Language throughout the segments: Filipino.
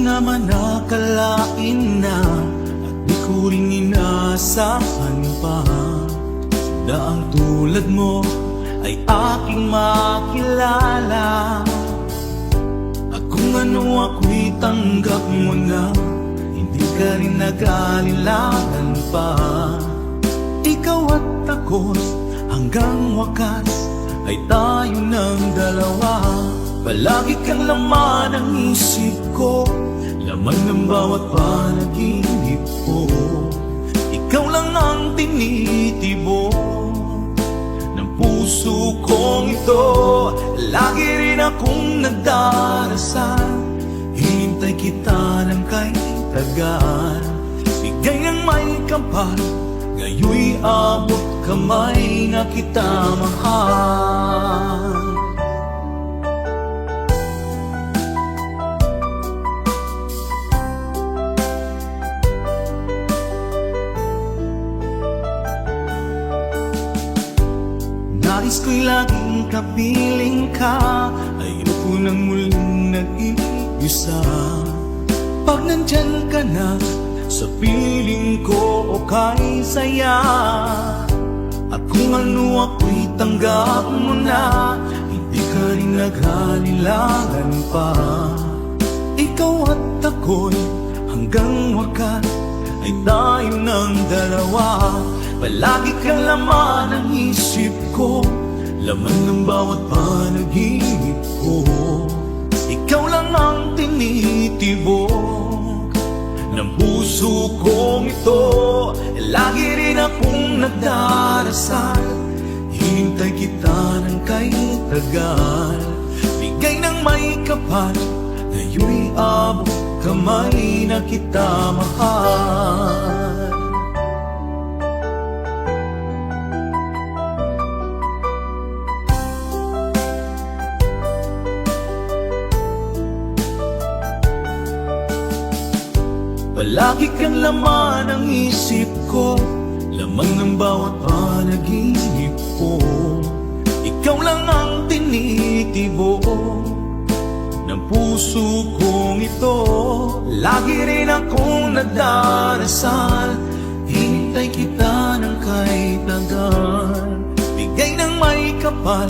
naman akalain na at di ko rin inaasahan pa na ang tulad mo ay aking makilala. At kung ano ako'y tanggap mo na, hindi ka rin nag-alilangan pa. Ikaw at ako hanggang wakas ay tayo ng dalawa. Palagi kang laman ng isip ko, laman ng bawat panaginip ko. Ikaw lang ang tinitibok ng puso kong ito. Lagi rin akong nagdarasal, hinintay kita ng kay tagal. Bigay ng may kapal, ngayon'y abot kamay na kita mahal. Nais ko'y laging kapiling ka, ayoko nang muling nag-iisa. Pag nandyan ka na, sa piling ko okay saya. At kung ano ako'y tanggap mo na, hindi ka rin naghalilangan pa. Ikaw at ako'y hanggang wakas ay tayo ng dalawa. Palagi kang laman ng isip ko, laman ng bawat panaginip ko. Ikaw lang ang tinitibok ng puso kong ito. Lagi rin akong nagdarasal, hinintay kita ng kay tagal. Bigay ng may kapal, ngayon'y abot kamay na kita mahal. Palagi kang laman ng isip ko, laman ng bawat panaginip ko. Ikaw lang ang tinitibok ng puso kong ito. Lagi rin akong nagdarasal, hinintay kita ng kay tagal. Bigay ng may kapal,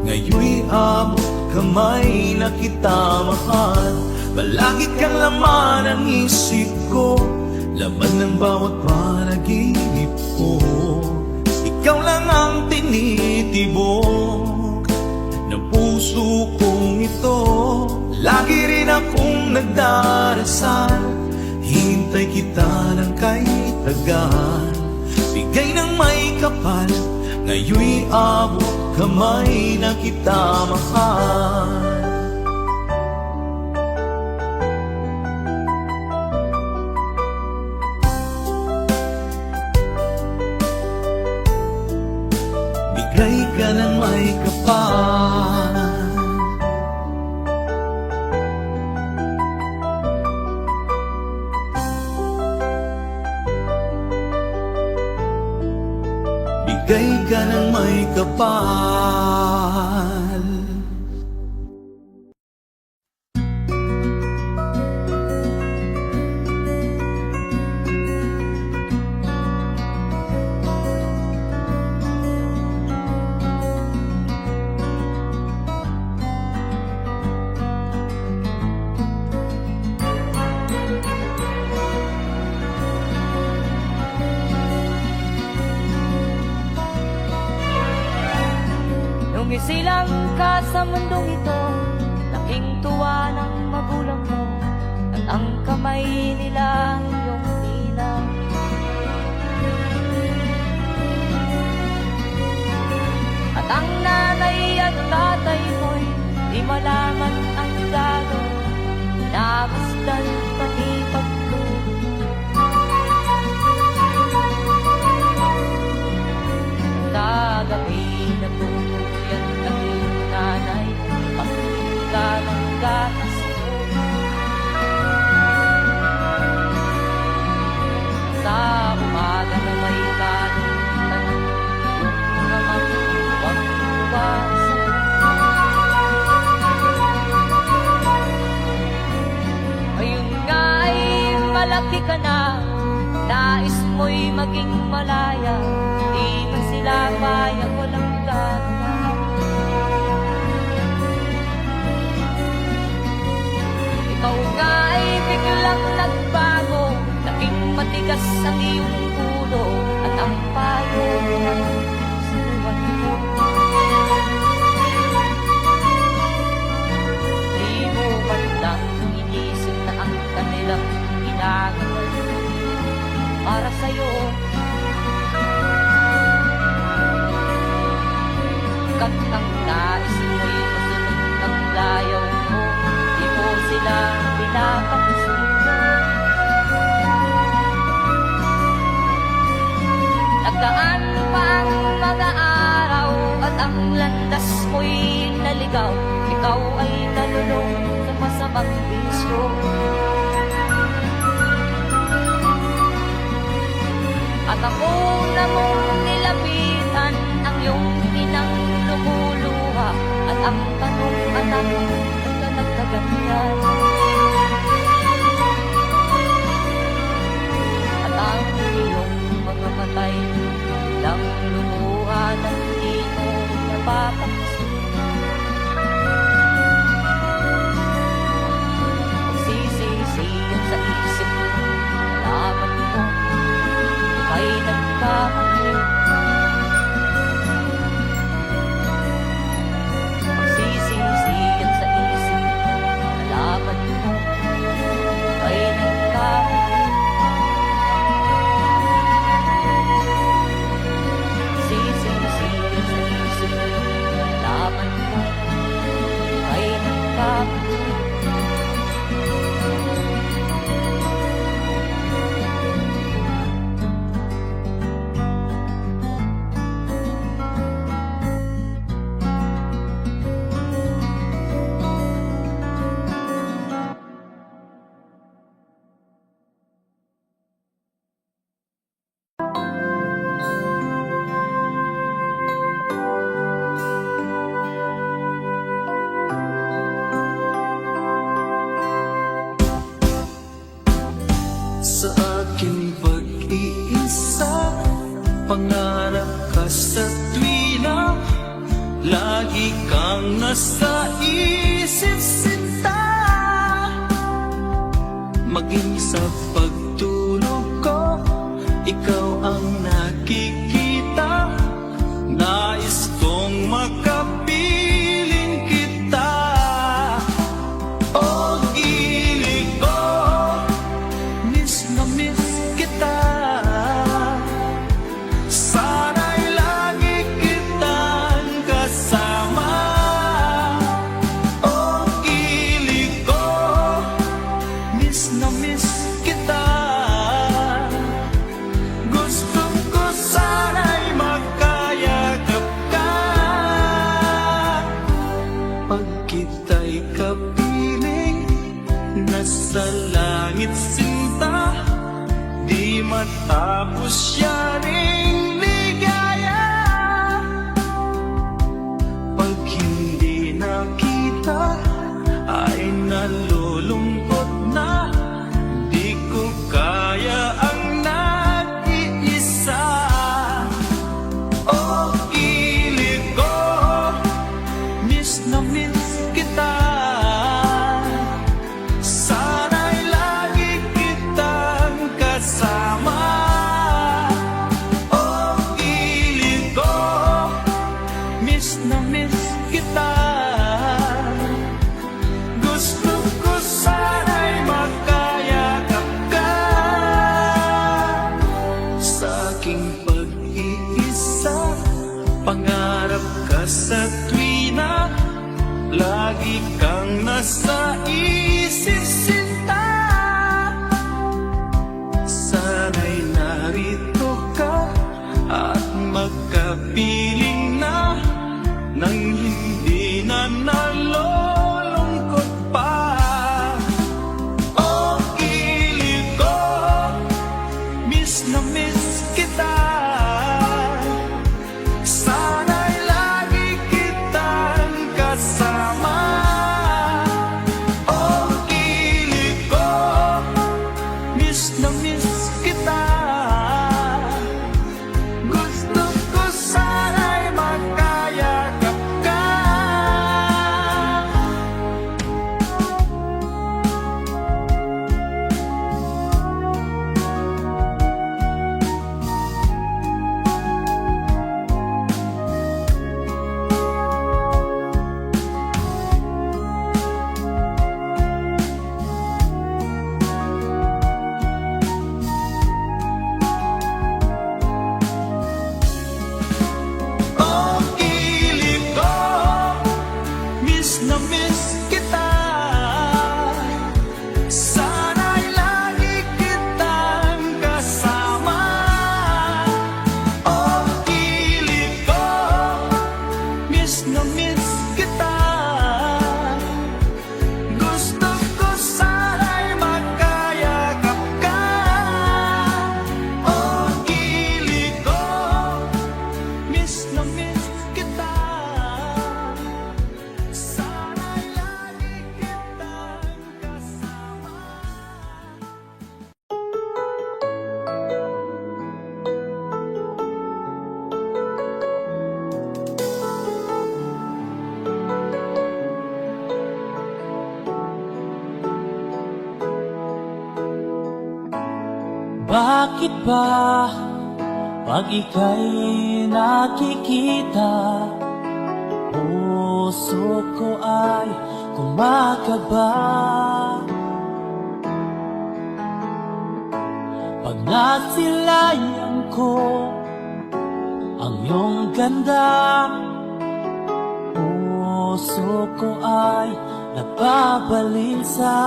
ngayon'y abot kamay na kita mahal. Palagi kang laman ng isip ko, laman ng bawat panaginip ko. Ikaw lang ang tinitibok ng puso kong ito. Lagi rin akong nagdarasal, hintay kita ng kay tagal. Bigay ng may kapal, ngayon'y abot kamay na kita mahal. Bigay ka ng may kapal, bigay ka ng may kapal. Isilang ka sa mundong ito, laking tuwa ng magulang mo, at ang kamay nila iyong ninang. At ang nanay at tatay mo'y di malaman ang gagawin, namasdan pati pagtulog. Sa gabi nagtutulyan ang iyong nanay, pasunin ka ng gatas mo. Sa umaga na may kalutan, yung naman huwag lumalaki ka na, nais mo'y maging malaya, di man sila payag walang gana. Ikaw nga ay biglang nagbago, naging matigas ang iyong ulo, at ang payo ng sinuwan mo. Di mo man lang inisip na ang kanilang ginagawa para sa'yo. Kat ang nais mo'y masunod ng layaw mo, di mo sila pinapansin. Nagdaan pa ang mga araw at ang landas mo'y naligaw, ikaw ay nalulong sa masamang bisyo. At ako na mong nilapitan ang iyong inang lumuluha, at ang tanong, anak, ba't ka nagkaganyan? At ang iyong mga matay lang lumuha ng di mo napapansin. Magsisisiyan sa isip mo, nalaman mo ay nagkamali. Magsisisiyan sa isip mo, nalaman mo ay nagkamali. Magsisisiyan sa isip mo, nalaman mo ay nagkamali. Sa aking pag-iisa, pangarap ka sa tuwina, lagi kang nasa isip sinta. Maging sa pagtulog ko, ikaw ang nakikita. Nais kong makapiling kita. O gilig ko, miss na miss kita. Sana'y lagi kitang kasama. O gilig ko, miss na miss kita. Gusto ko sana'y makayagap ka. Pag kita'y kapiling, nasa langit sinta, di matapos yaring ligaya. Pag hindi nakita, ay nalulungkot na, di ko kaya ang nag-iisa. O gilig ko, miss na miss kita. Sana'y lagi kitang kasama. O Bakit ba pag ika'y nakikita, puso ko ay kumakaba? Pag nasilayan ko ang iyong ganda, puso ko ay nababalisa.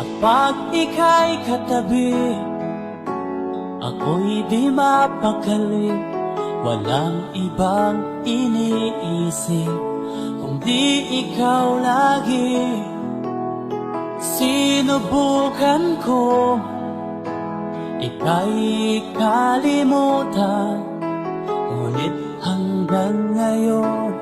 At pag ika'y katabi, ako'y di mapakali. Walang ibang iniisip kundi ikaw lagi. Sinubukan ko ika'y kalimutan, ngunit hanggang ngayon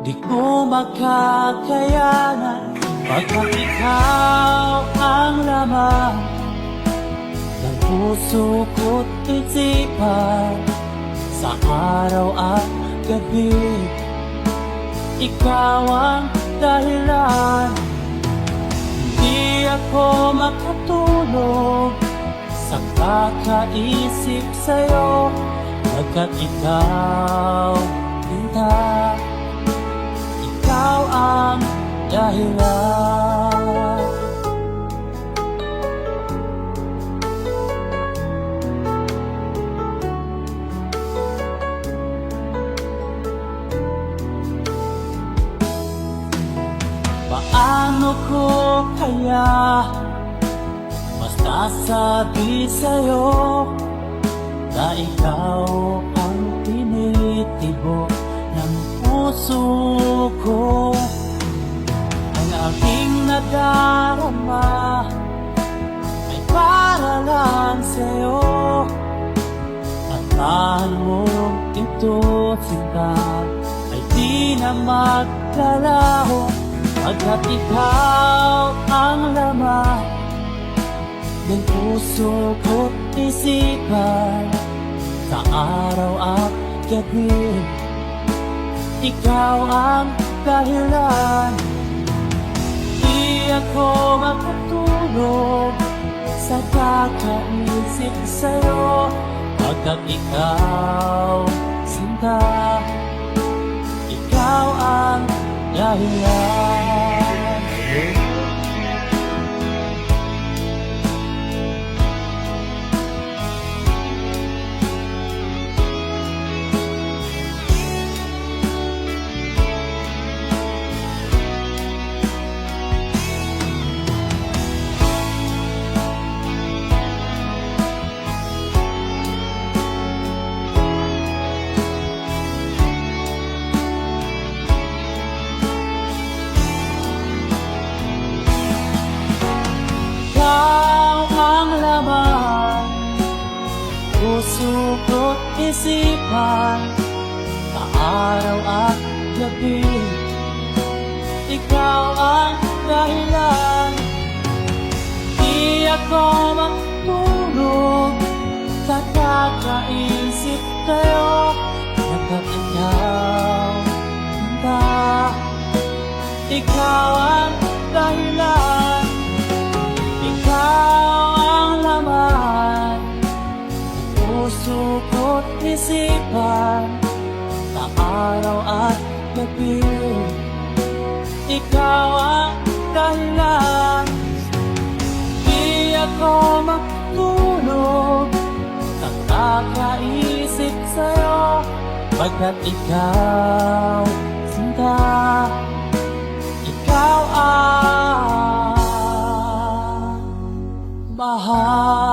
di ko makakayanan. Pagkat ikaw ang laman ng puso ko't isipan, sa araw at gabi, ikaw ang dahilan. Hindi ako makatulog sa kakaisip sa'yo, pagkat ikaw, Linda, ikaw ang dahilan. Paano ko kaya masasabi sa'yo na ikaw ang tinitibok ng puso ko? Ang aking nadarama ay para lang sa'yo, at mahal mo ito, sinta, ay di na maglalaho. Pagkat ikaw ang laman ng puso ko't isipan, sa araw at gabi, ikaw ang dahilan. Di ako makatulog sa kakaisip sa'yo, pagkat ikaw, sinta, ikaw ang dahilan. Puso ko't isipan, sa araw at gabi, ikaw ang dahilan. Di ako matulog sa kakaisip sa'yo, pagkat ikaw, Linda, ikaw ang dahilan. Ikaw ang laman, puso ko't isipan, sa araw at gabi, ikaw ang dahilan. Di ako matulog sa kakaisip sa'yo, pagkat ikaw, sinta, ikaw ang mahal.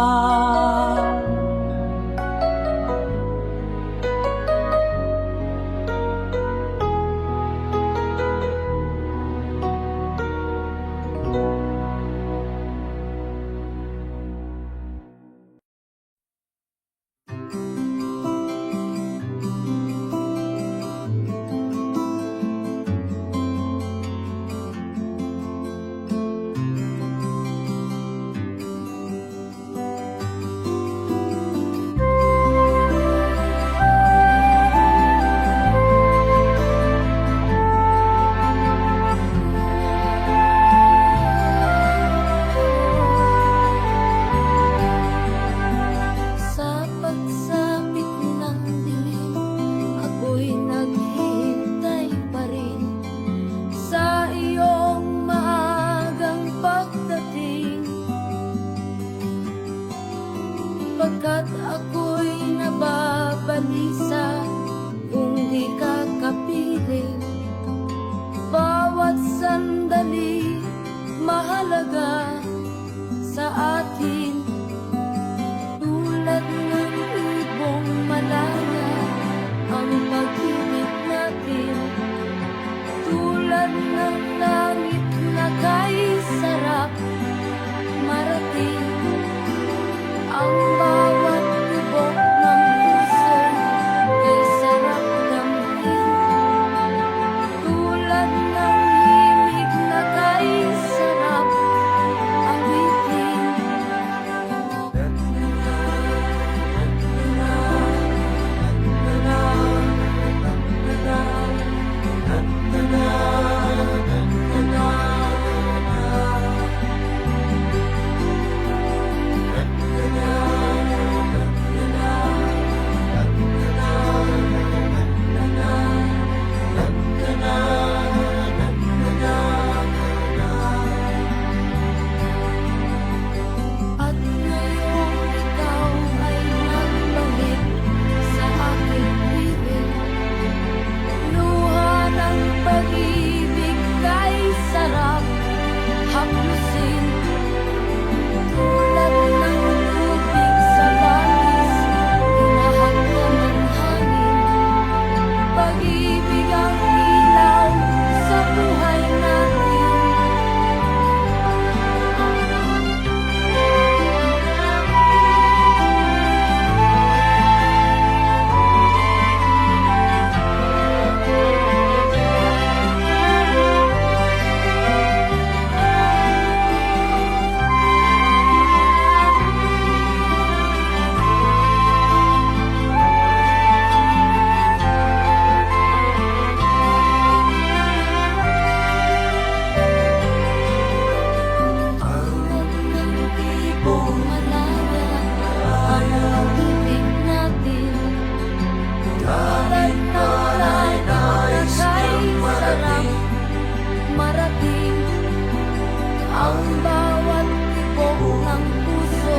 Ang bawat tibok ng puso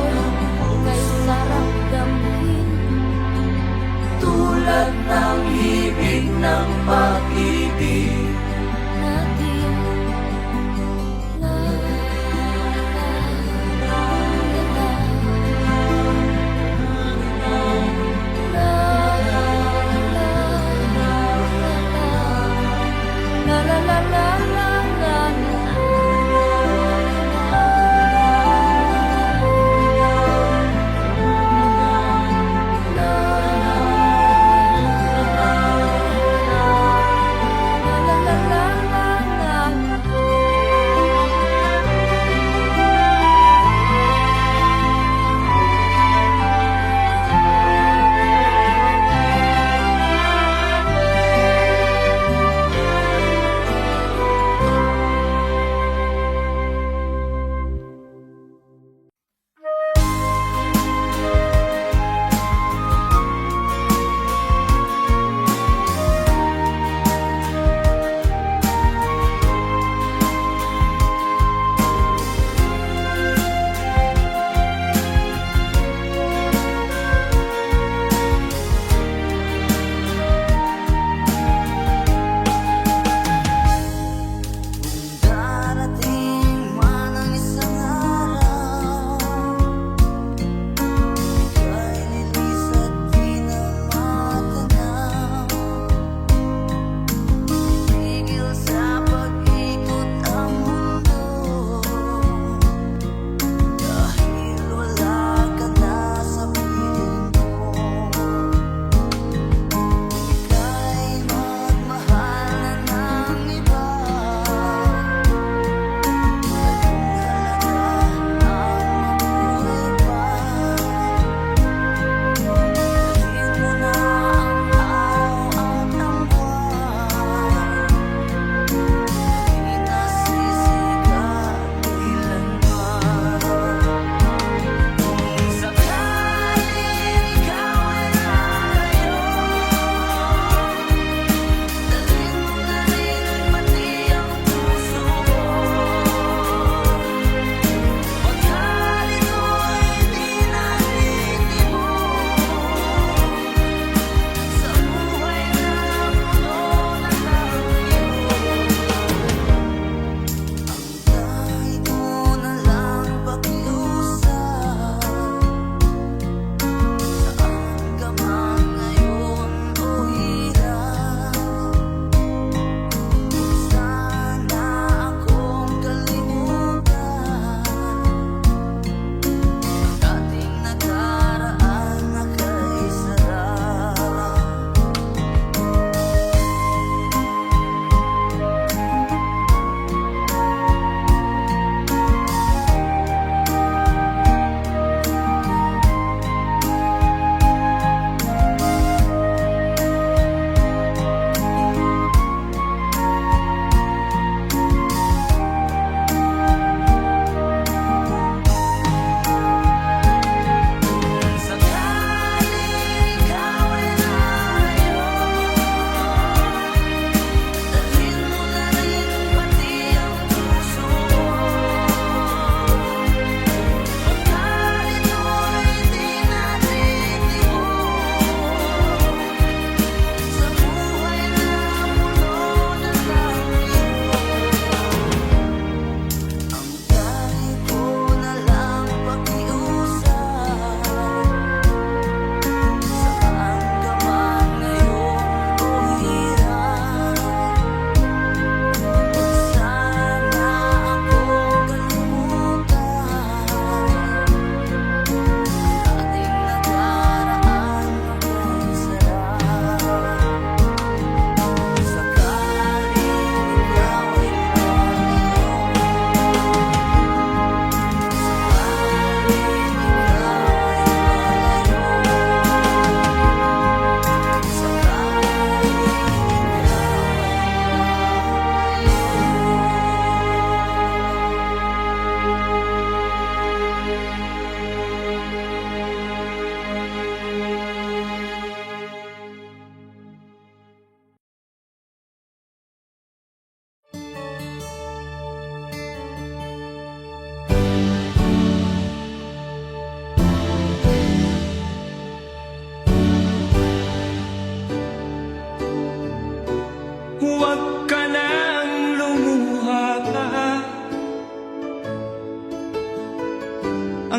kay sarap damhin. Tulad ng hibig ng pag-ibig Natin la la la la la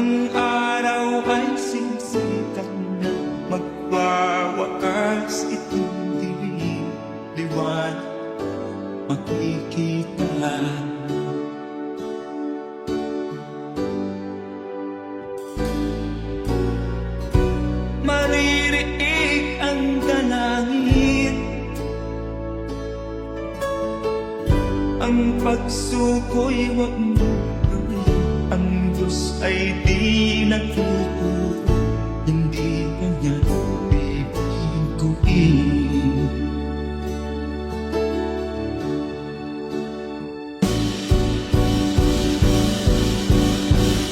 Ang araw ay sisikat na magwawakas itong dilim. Liwanag makikita. Maririnig ang dalangin, ang pagsuko'y huwag mo gawin. Ang Diyos ay di nagtuturo, hindi kanya bibiguin.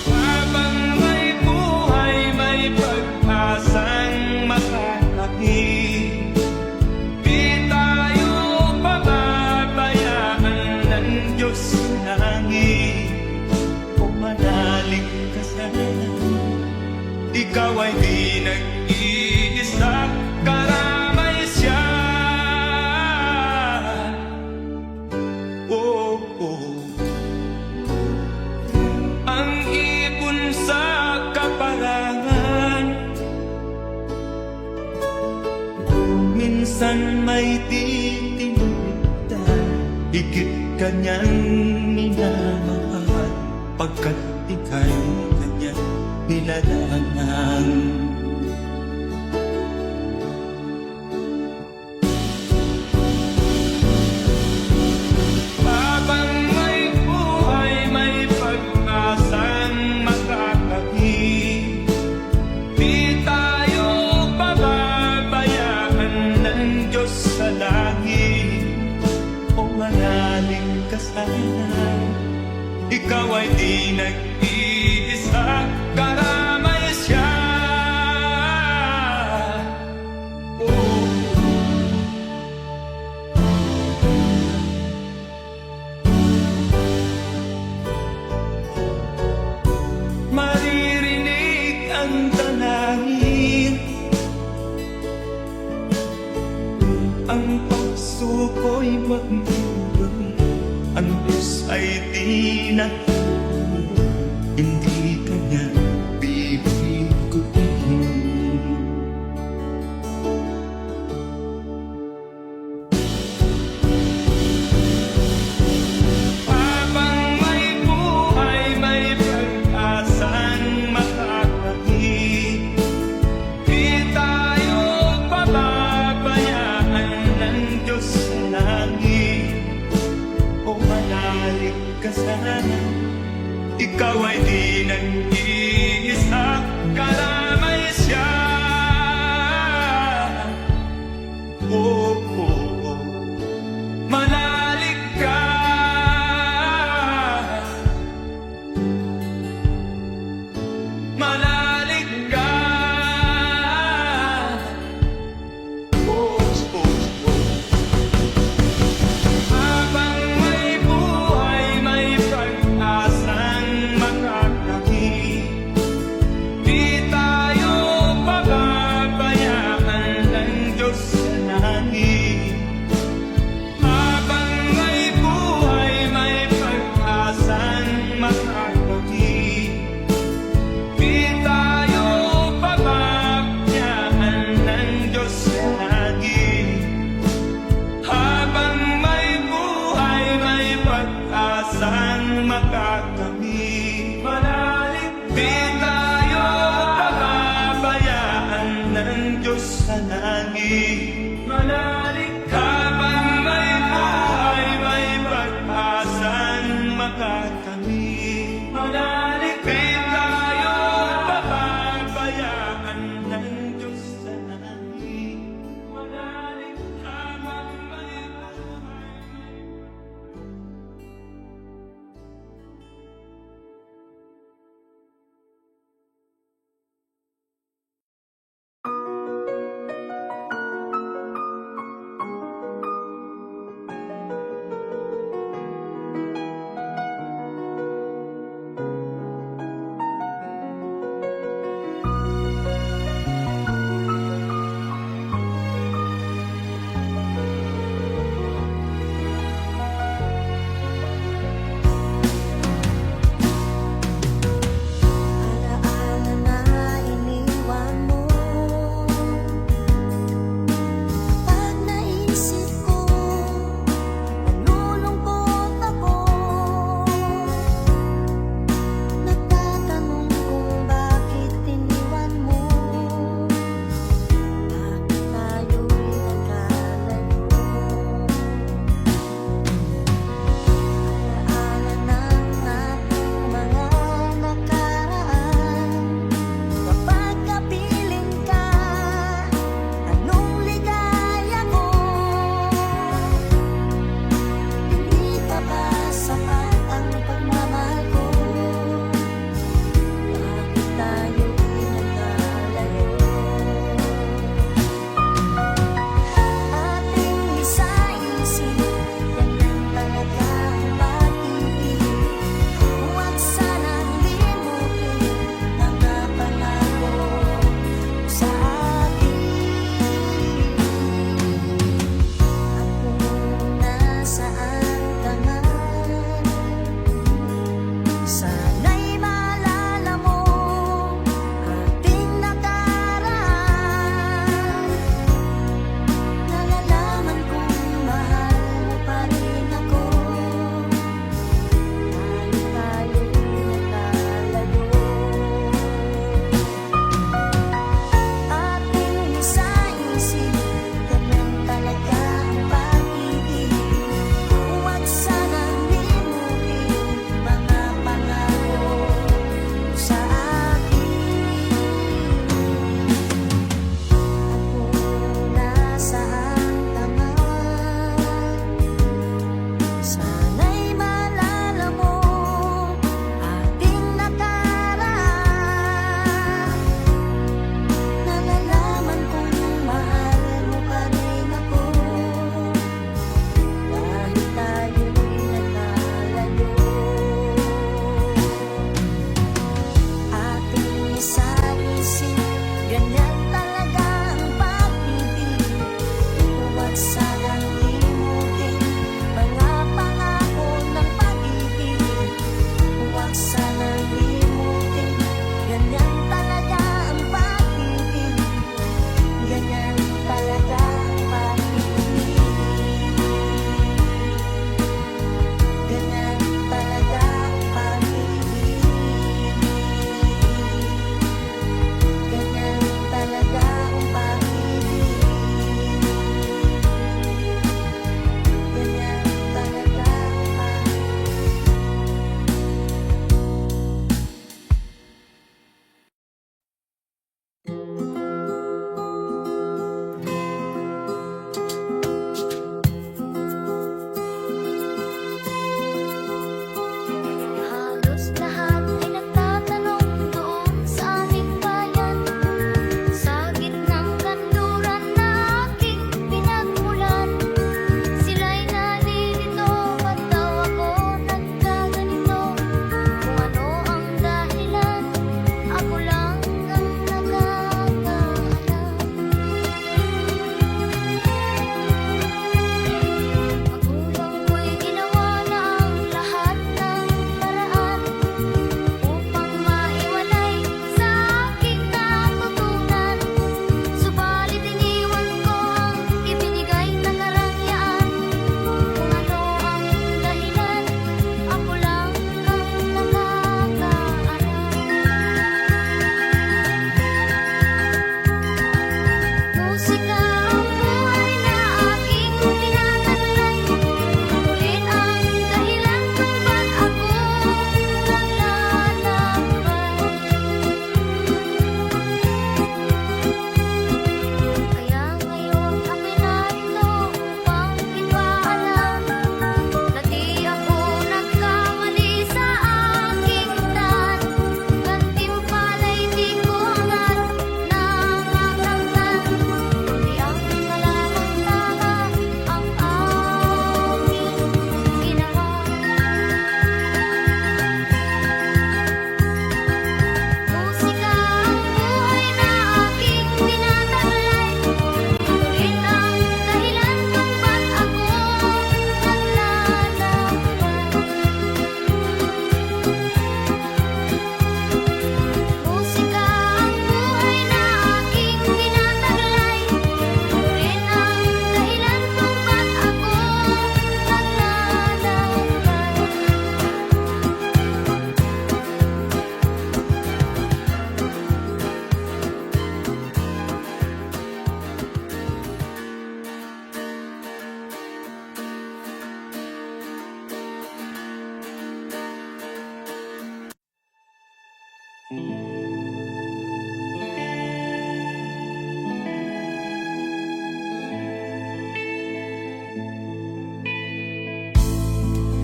Habang may buhay, may pag-asang makakakit. Di tayo pababayaan ng Diyos sa langit. O manalig ka sana, ikaw ay di nag-iisa, karamay siya. Oh, oh. Ang ibon sa kaparangan, minsan may titinitan. Higit kanyang minamahal, pagkat ika'y kanyang nilalangan. Habang may buhay, may pag-asang makakakit. Di tayo pababayaan ng Diyos sa langit. O manalig ka sana, ikaw ay di nag-iisa, karamay siya. Oh. Maririnig ang dalangin, ang pagsuko'y huwag mo gawin. Ang Diyos ay di nagtuturo, hindi kanya bibiguin. Habang may buhay, may pag-asang makakakit. Di tayo pababayaan ng Diyos sa langit. O manalig ka sana, ikaw ay di nag-iisa, karamay siya. Oh, oh, oh. Manalig ka, manalig ka. Oh, oh, oh. Habang may buhay, may pag-asang makakakit. Di tayo pababayaan ng Diyos sa langit. Habang may buhay, may pag-asang makakakit. Di tayo pababayaan ng Diyos sa langit. Habang may buhay, may pag-asang makakamit. Manalig, di tayo pababayaan ng Diyos sa langit. Manalig, habang may buhay, may pag-asang makakamit. Manalig, di tayo pababayaan ng Diyos sa langit. Manalig, habang may buhay, Sana'y maalala mo ating nakaraan. Nalalaman kong mahal mo pa rin ako. Kahit tayo'y nakalayo. Ating isa-isip, ganyan talaga ang pag-ibig. Huwag sanang limutin mga pangako sa akin. Ako nasaan ka man, sana'y maalala mo ating nakaraan. Nalalaman kong mahal mo pa rin ako. Kahit tayo'y nakalayo. Ating isa-isip, ganyan talaga ang pag-ibig. Huwag sanang limutin mga pangako ng pag-ibig. Huwag sanang limutin, ganyan talaga ang pag-ibig. Ganyan talaga ang pag-ibig. Ganyan talaga ang pag-ibig. Ganyan talaga ang pag-ibig. Ganyan talaga ang pag-ibig. Halos lahat ay nagtatanong doon sa aming bayan, sa gitnang kanluran na aking pinagmulan. Sila'y nalilito, ba't daw ako nagkaganito? Kung ano ang dahilan, ako lang ang nakakaalam. Magulang ko'y ginawa na ang lahat ng paraan upang maiwalay sa aking natutunan. Subalit iniwan ko ang ibinigay na karangyaan. Kung ano ang dahilan, ako lang ang nakakaalam. Musika ang buhay na aking tinataglay. Ulit ang dahilan kung ba't ako naglalakbay. Kaya ngayon ako'y narito upang ipaalam na di ako nagkamali sa aking daan. Gantimpala'y di ko hangad na makamtan, kundi ang malamang tama ang aking ginawa. Musika ang buhay na aking tinataglay. Ulit ang dahilan kung ba't ako naglalakbay. Musika ang buhay na aking tinataglay. Ulit ang dahilan kung ba't ako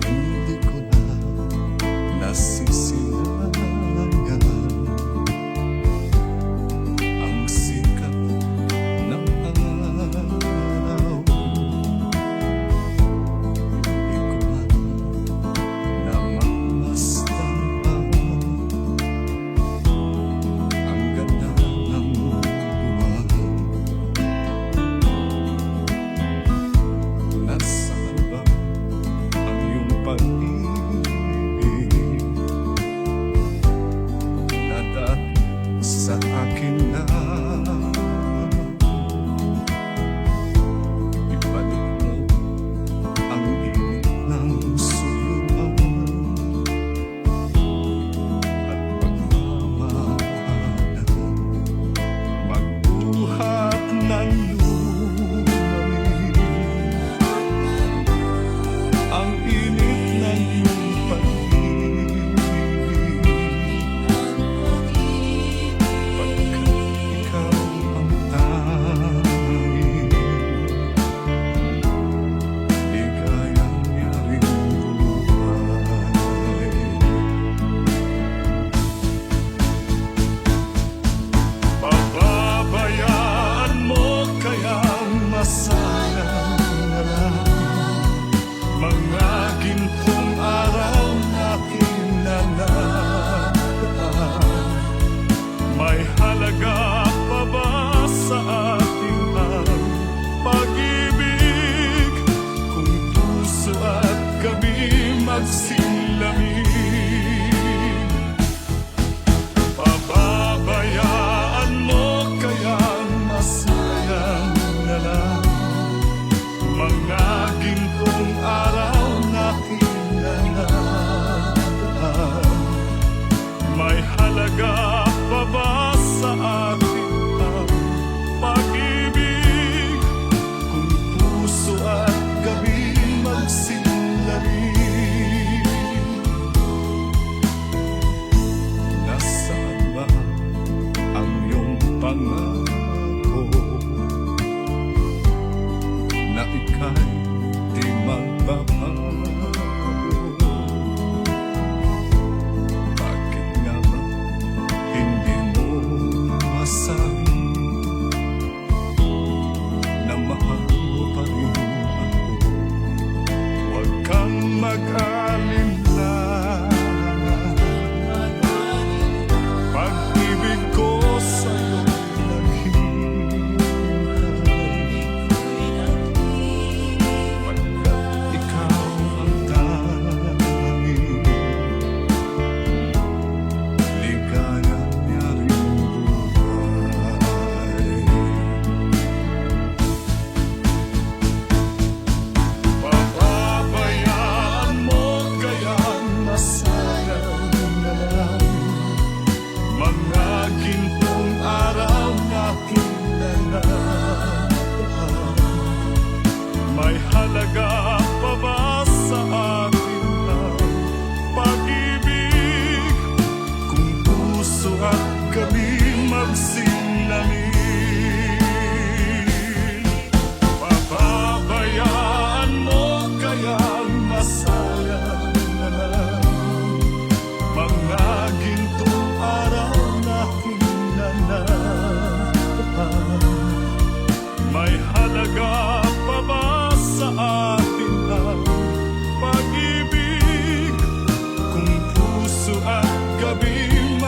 Hindi ko na nasisilayan ang sikat ng araw. Di ko man namamasdan pa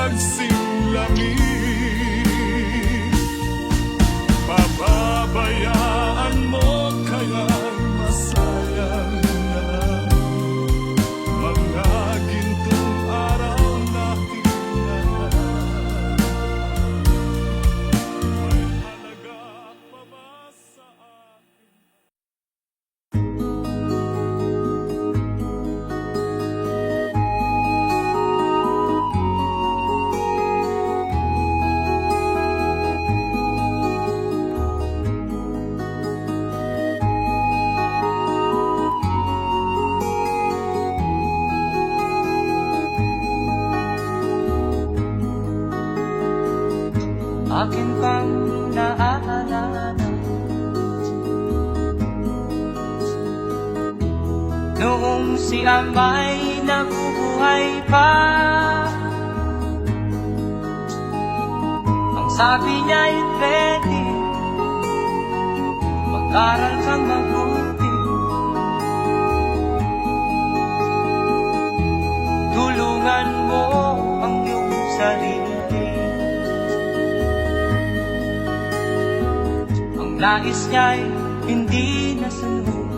kasing lamig. Pababayaan mo kaya masayang na mga gintong araw na kailangan. May halaga pa ba sa akin? Akin pang naaalala noong si Amay nabubuhay pa. Ang sabi niya ay ready, mag-aral kang mabuti, tulungan mo ang iyong sarili. Nais niya'y hindi nasunod,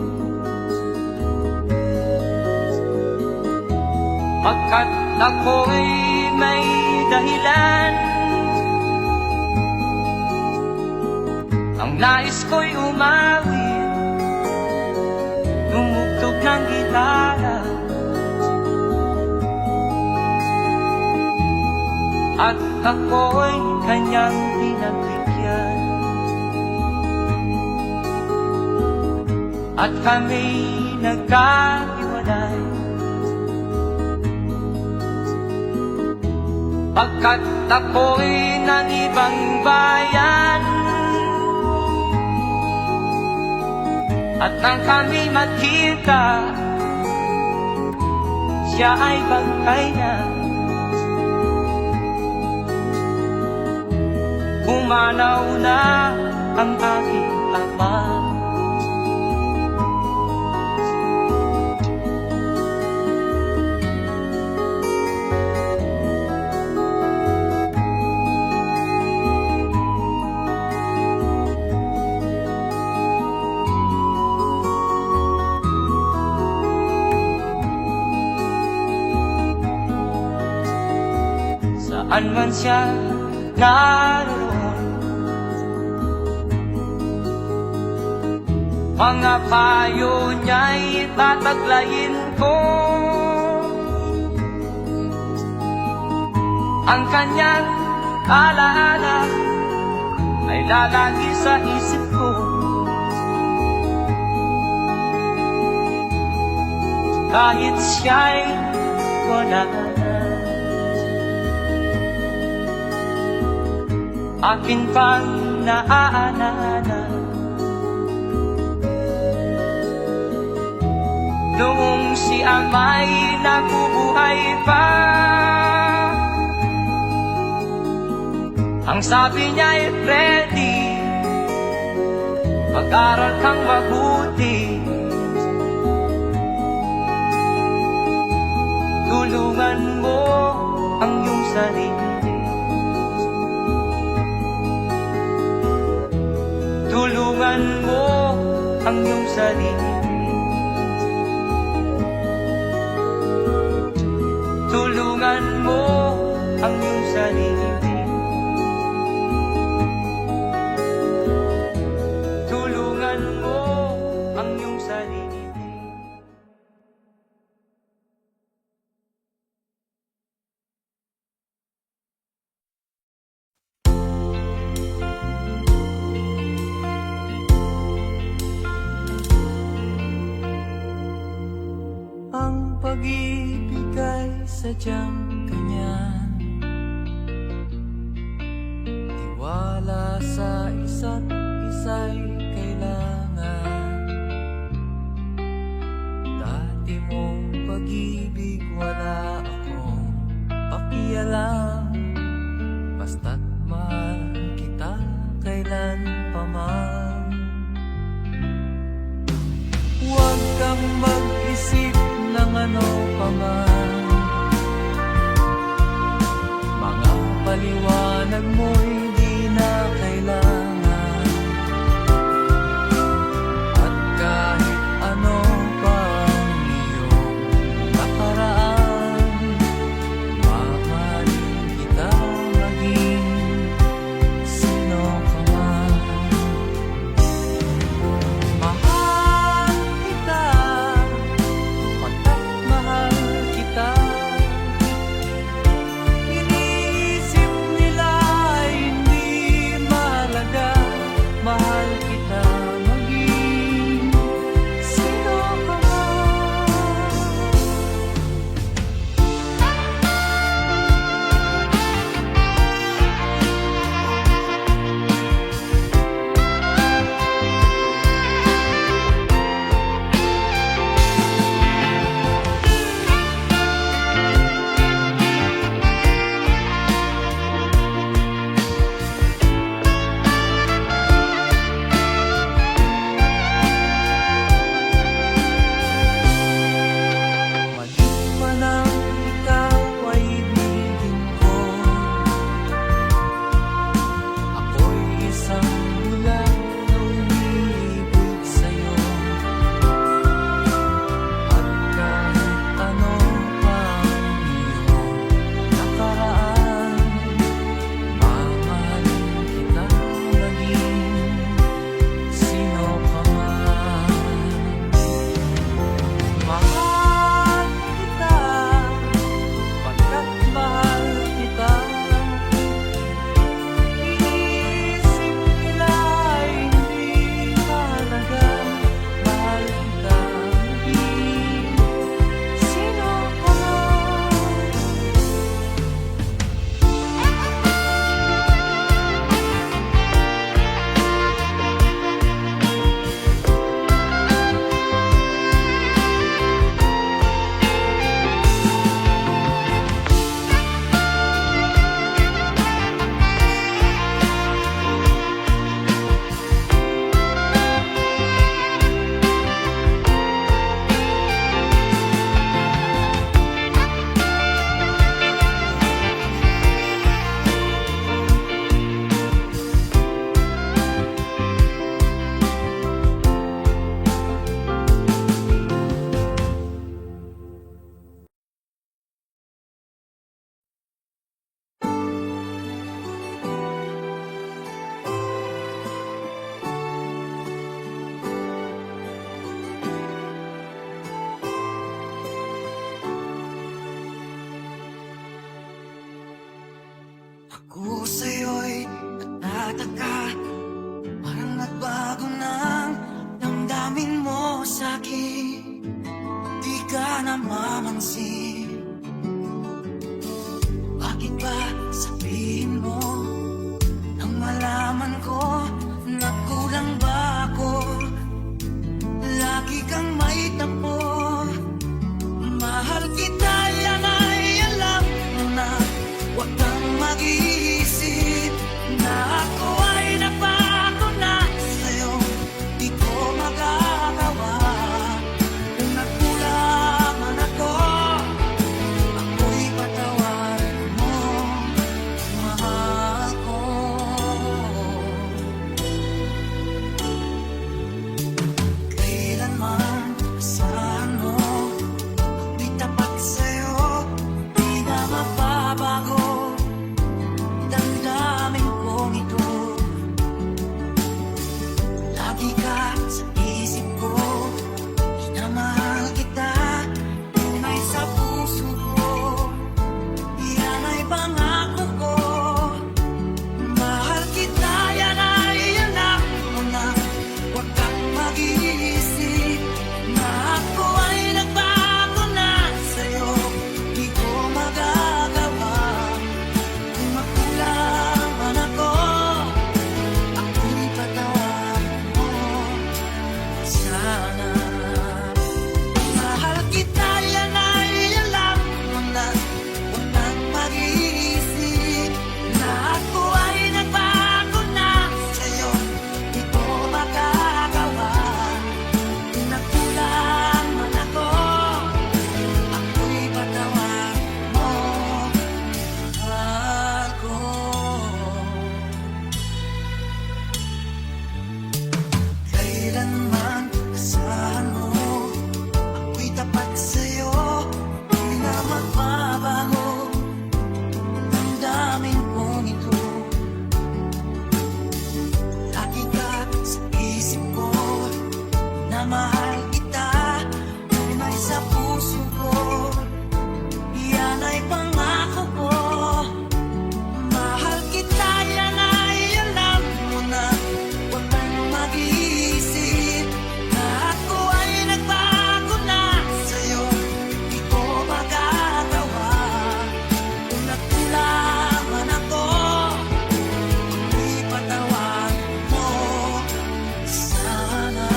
pagkat ako'y may dahilan. Ang nais ko'y umawit, tumugtog ng gitara, at ako'y kanyang pinagbigyan. At kami nagkahiwalay, pagkat ako'y ng ibang bayan. At nang kami magkita, siya ay bangkay na. Pumanaw na ang aking ama. Saan man siya naroon, mga payo niya'y tataglayin ko. Ang kanyang alaala ay lalagi sa isip ko. Kahit siya'y wala na, akin pang naaalala noong si Amay nabubuhay pa. Ang sabi niya ay ready, mag-aral kang mabuti, tulungan mo ang iyong sarili. Tulungan mo ang iyong sarili. Tulungan mo ang iyong sarili. Tulungan mo ang iyong sarili. Ang pag-ibig ay sadyang ganyan, tiwala sa isa't isa'y kailangan. Dati mong pag-ibig wala akong pakialam, basta't mahal kita kailan pa man. Huwag kang mag-isip ng ano pa man, mga ko, nagkulang ba ako? Lagi kang may tampo. Mahal kita, yan ay alam mo na. Huwag kang mag-iisip na ako ay napako na sa'yo. Di ko magagawa. Kung nagkulang man ako, ako'y patawarin mo, mahal ko. Kailanman saan mo, ako'y tapat sa'yo, di na mababago. Damdamin kong ito, lagi ka sa isip ko. Minamahal kita, tunay sa puso ko. Yan ay pangako ko. Mahal kita, yan ay anak mo na. Huwag kang mag-iisip na ako ay nagbago na sa'yo. Di ko magagawa. Kung magkulang man ako, ako'y patawarin mo, sana. Mahal kita, yan ay alam mo na. Huwag kang mag-iisip na ako ay nagbago na sa'yo. Di ko magagawa. Kung nagkulang man ako, ako'y patawarin mo, mahal ko. Kailanman saan mo, ako'y tapat sa'yo, di na magbabago. Damdamin kong ito, lagi ka sa isip ko. Na mahal kita, tunay sa puso ko. Yan ay pangako ko. Mahal kita, yan ay alam mo na. Huwag kang mag-iisip na ako ay nagbago na sa'yo. Di ko magagawa. Kung nagkulang man ako, ako'y patawarin mo, sana.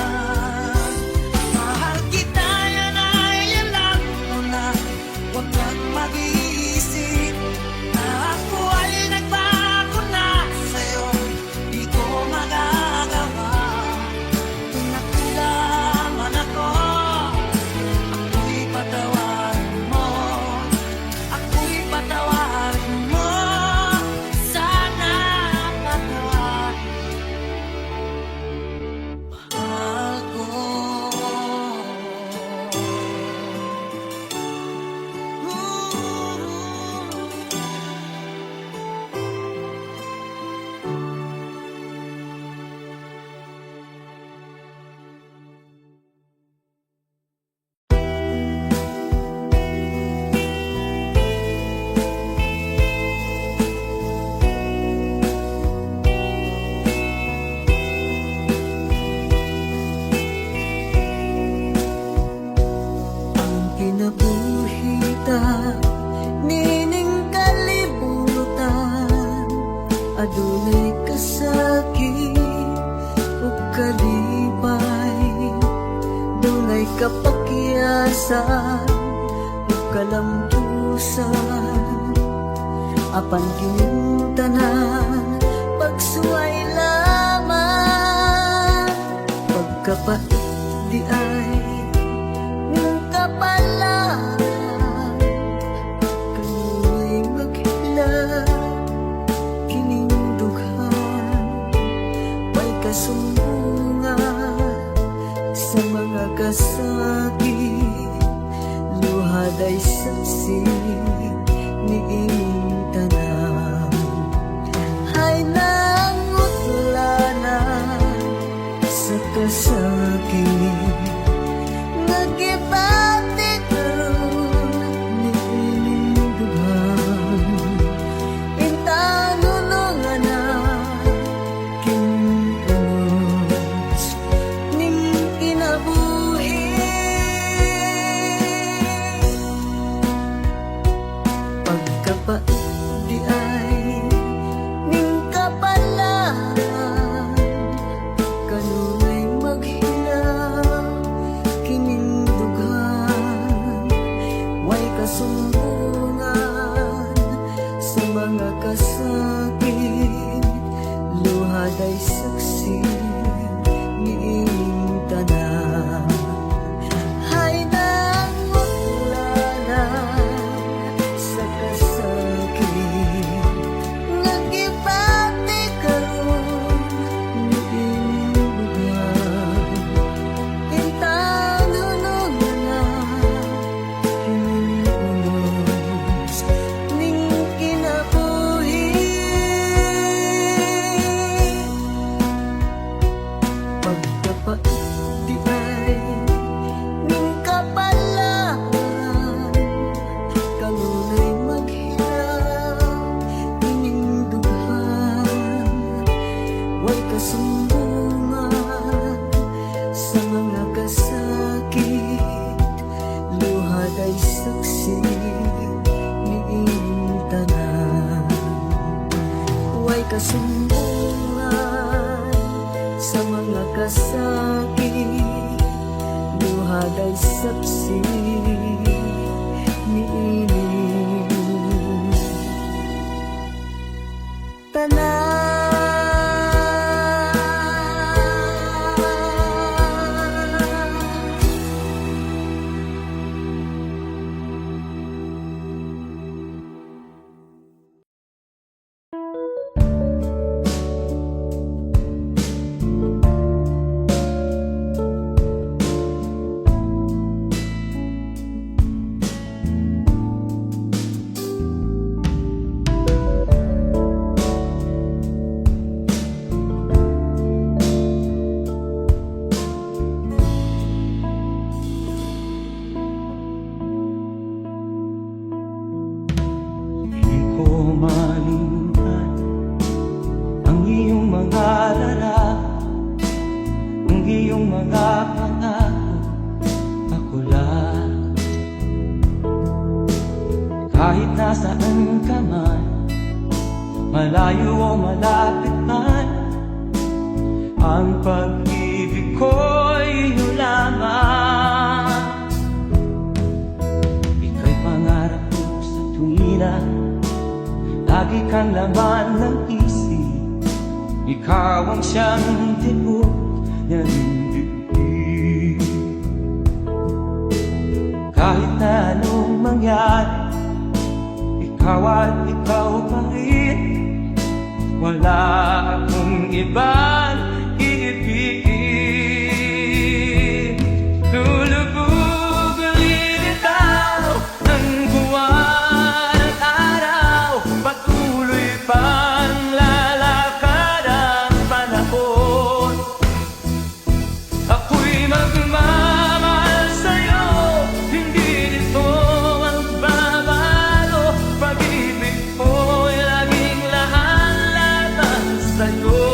Mahal kita, yan ay alam mo na. Huwag kang mag-iisip na ako ay nagbago na sa'yo. Di ko magagawa. Kung nagkulang man ako, ako'y patawarin mo. Ako'y patawarin mo, sana patawarin, mahal ko. Ang kinabuhita, nining kalibutan, adunay kasakit o kalipay, dunay kapakyasan o kalampusan, apan kining tanan pagsuway lamang. Pagkapait di ay ng kapalaan, kanu'y maghila kining dughan. May kasumbungan sa mga kasakit, luhaday saksi ni ining tanan. Ay nangutlanan sa kasakit, nagibatik ni ining dughan. Intanulungan na kinunos ning kinabuhi. Pagkapait di ay ning kapalaan, kasumbungan sa mga kasakit, luhad ay sapsi niining tanan. Di ko malimutan ang iyong mga larawan, ang iyong mga pangako, ako lang. Kahit nasaan ka man, malayo o malapit man, ang pag-ibig ko'y iyo lamang. Ika'y pangarap ko sa tuwina, lagi kang laman ng isip. Ikaw ang siyang tibok ng dibdib. Kahit na anong mangyari, ikaw at ikaw pa rin. Wala akong ibang iibigin. Lulubog ang lilitaw ng buwan at araw, patuloy pang lalakad ang panahon. Ako'y magmamahal sa'yo, hindi nito magbabago. Pag-ibig ko'y laging lahat-lahat sa'yo.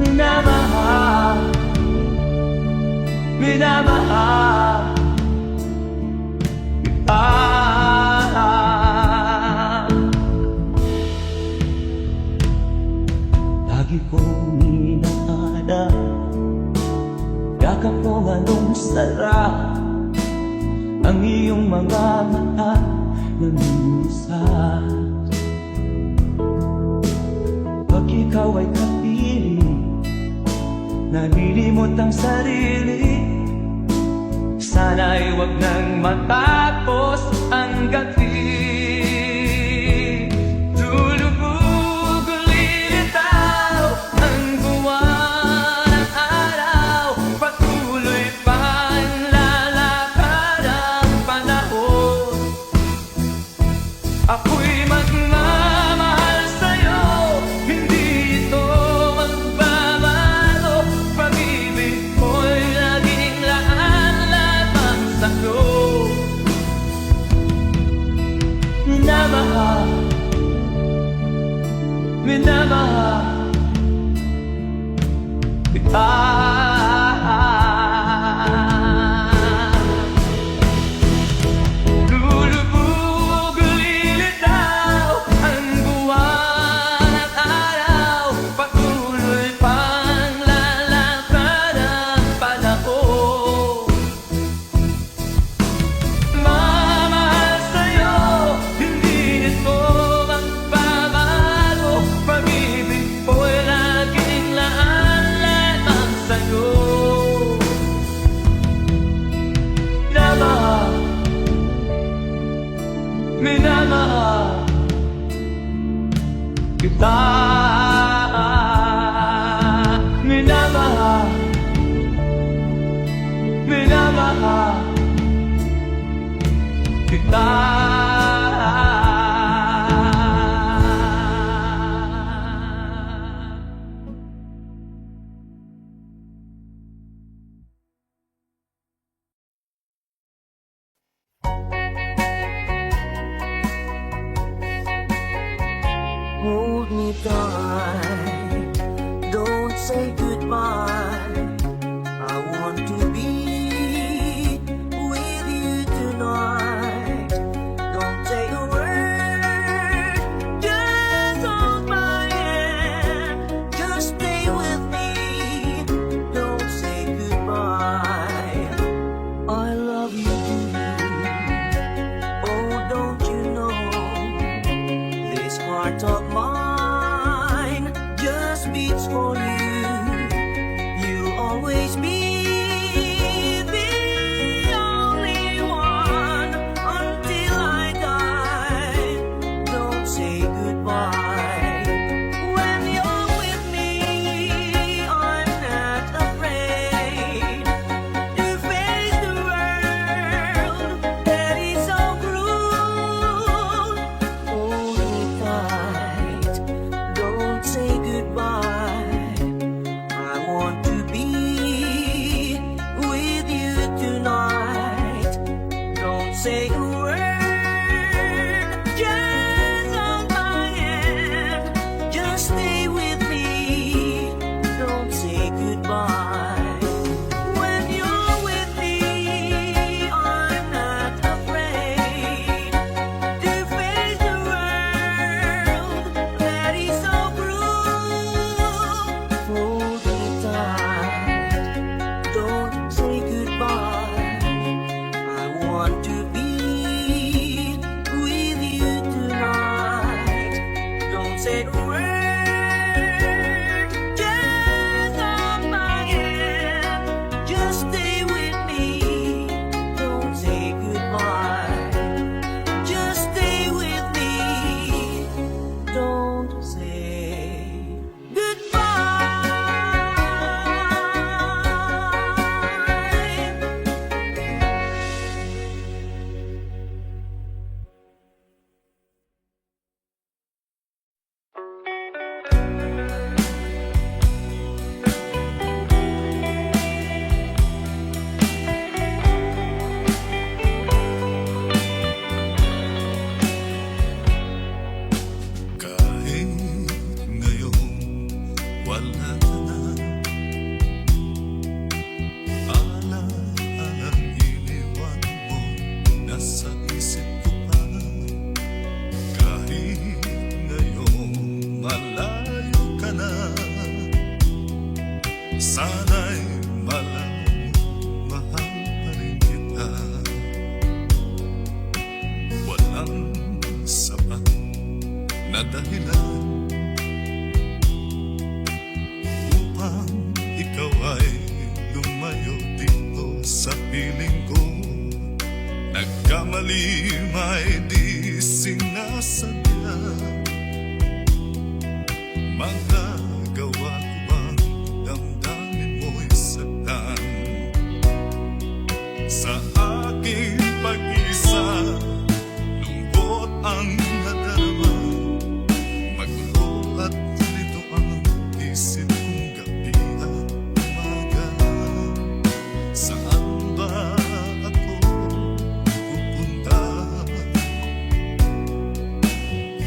Minamahal, minamahal kita. Lagi kong inahanap, yakap ko anong sarap, ang iyong mga mata na minsan. Pag ikaw ay kapiling, nalilimot ang sarili. Sana'y wag nang matapos ang gabi. Lulubog ang lilitaw ang buwan at araw, patuloy pang lalakad ang panahon. Ako'y magmamahal sa'yo, hindi ito magbabago. Pag-ibig ko'y laging lahat-lahat sa'yo. Minamahal, minamahal kita. Lulubog ang lilitaw ang buwan at araw, patuloy pang lalakad ang panahon. Mamahal sa'yo, hindi nito magbabago. Pag-ibig ko'y laging lahat-lahat sa'yo. Minamahal, minamahal kita. Minamahal, minamahal kita. Hold me tight, don't say goodbye. I want to be with you tonight. Don't say a word, just na dahilan upang ikaw ay lumayo dito sa piling ko. Nagkamali may di sinasadya. Magagawa ko bang damdamin mo'y saktan sa aking pag-isa? Lungkot ang nadarama, magulo at lito ang isip kong gabi at umaga. Saan ba ako pupunta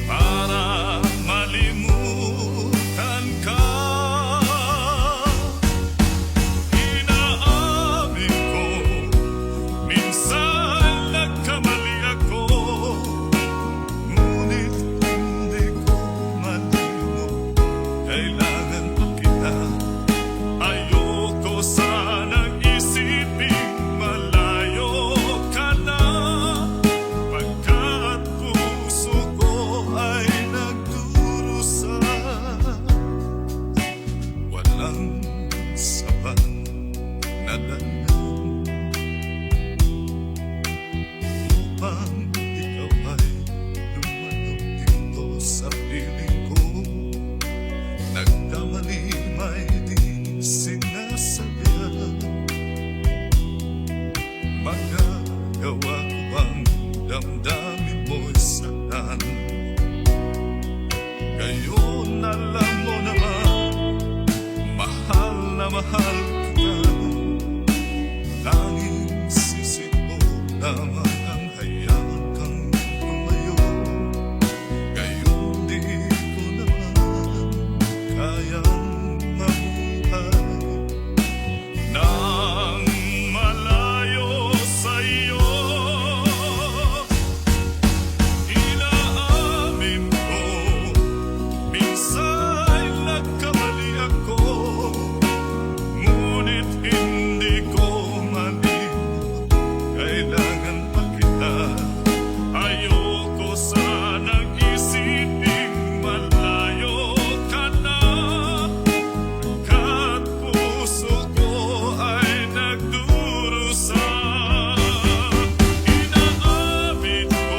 para malimutan ka? Inaamin ko, minsan nagkamali ako, ngunit hindi ko malino. Kailangan pa kita. Ayoko sanang isipin malayo ka na, pagkat puso ko ay nagdurusa. Walang sapat na dahilan upang ikaw ay lumayo dito sa piling ko. Nagkamali may di sinasadya. Magagawa ko bang damdamin mo'y saktan? Ngayon alam mo naman, mahal na mahal kita. Tanging sisip mo lamang ang hayaan kang lumayo. Ngayon di ko naman kayang mabuhay nang malayo sa'yo. Inaamin ko, minsan nagkamali ako, ngunit hindi ko malimot. Kailangan pa kita. Ayoko sanang isipin malayo ka na, pagkat puso ko ay nagdurusa. Inaamin ko,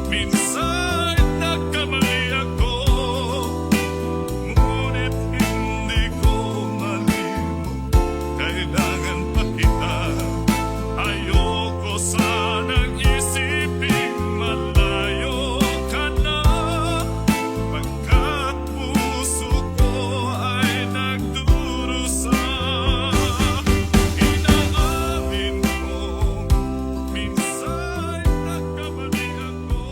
minsan nagkamali ako, ngunit hindi ko malimot. Kailangan pa kita. Ayoko sanang isipin malayo ka na, pagkat puso ko ay nagdurusa. Inaamin ko, minsan nagkamali ako.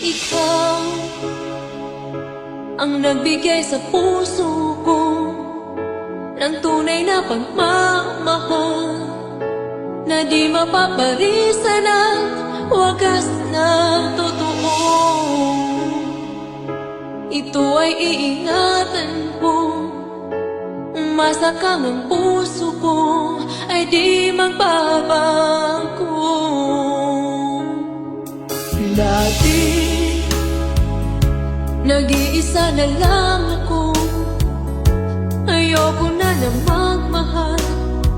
Ikaw ang nagbigay sa puso ko ng tunay na pagmamahal na di mapaparisan at wagas na totoo. Ito ay iingatan ko, umasa kang ang puso ko ay di magbabago. Dati nag-iisa na lang ako, ayoko na na magmahal,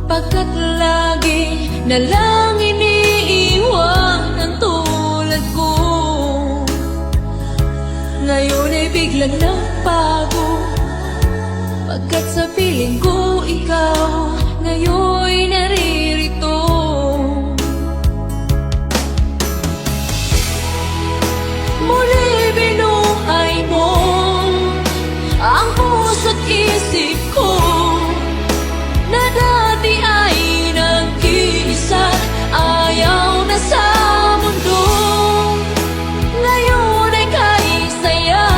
pagkat lagi na lang iniiwan ang tulad ko. Ngayon ay biglang nagbago, pagkat sa piling ko ikaw ngayon naririto. Muli isip ko na dati ay nag-iisa, ayaw na sa mundo. Ngayon ay kay saya,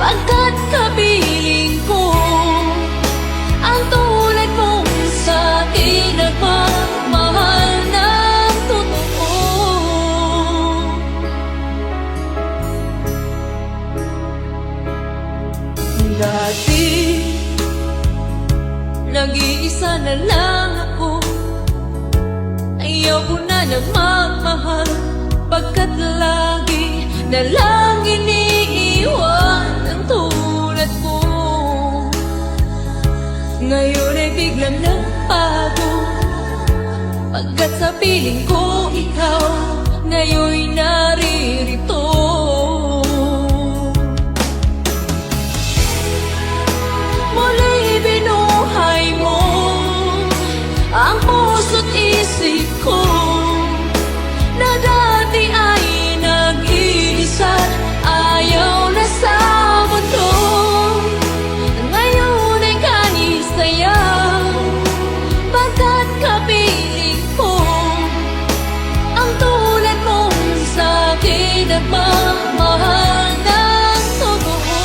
pagkat kapiling ko ang tulad mong sa'kin nagmamahal ng totoo. Dati nag-iisa na lang ako, ayaw ko na nagmamahal, pagkat lagi na lang iniiwan ang tulad ko. Ngayon ay biglang nagbago, pagkat sa piling ko ikaw ngayon'y naririto. Muli binuhay mo ang puso't isip ko na dati ay nag-iisa, ayaw na sa mundo. Ngayon ay kanisaya, pagkat kapiling ko ang tulad mong sa'kin nagmamahal ng totoo.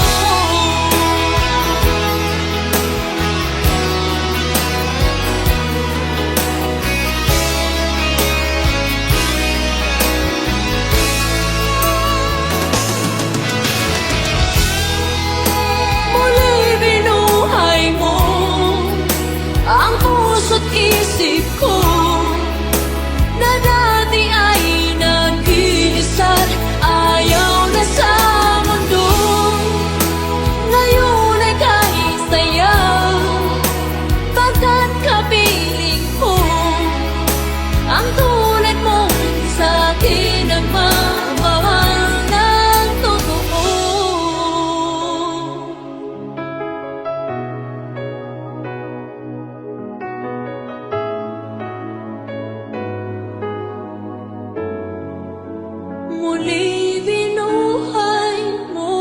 Muli binuhay mo ang puso't isip ko na dati ay nag-iisa, ayaw na sa mundo. Ngayon ay kahit saya, pagkat kapiling ko ang tulad mong sa'kin nagmamahal ng totoo. Muli binuhay mo.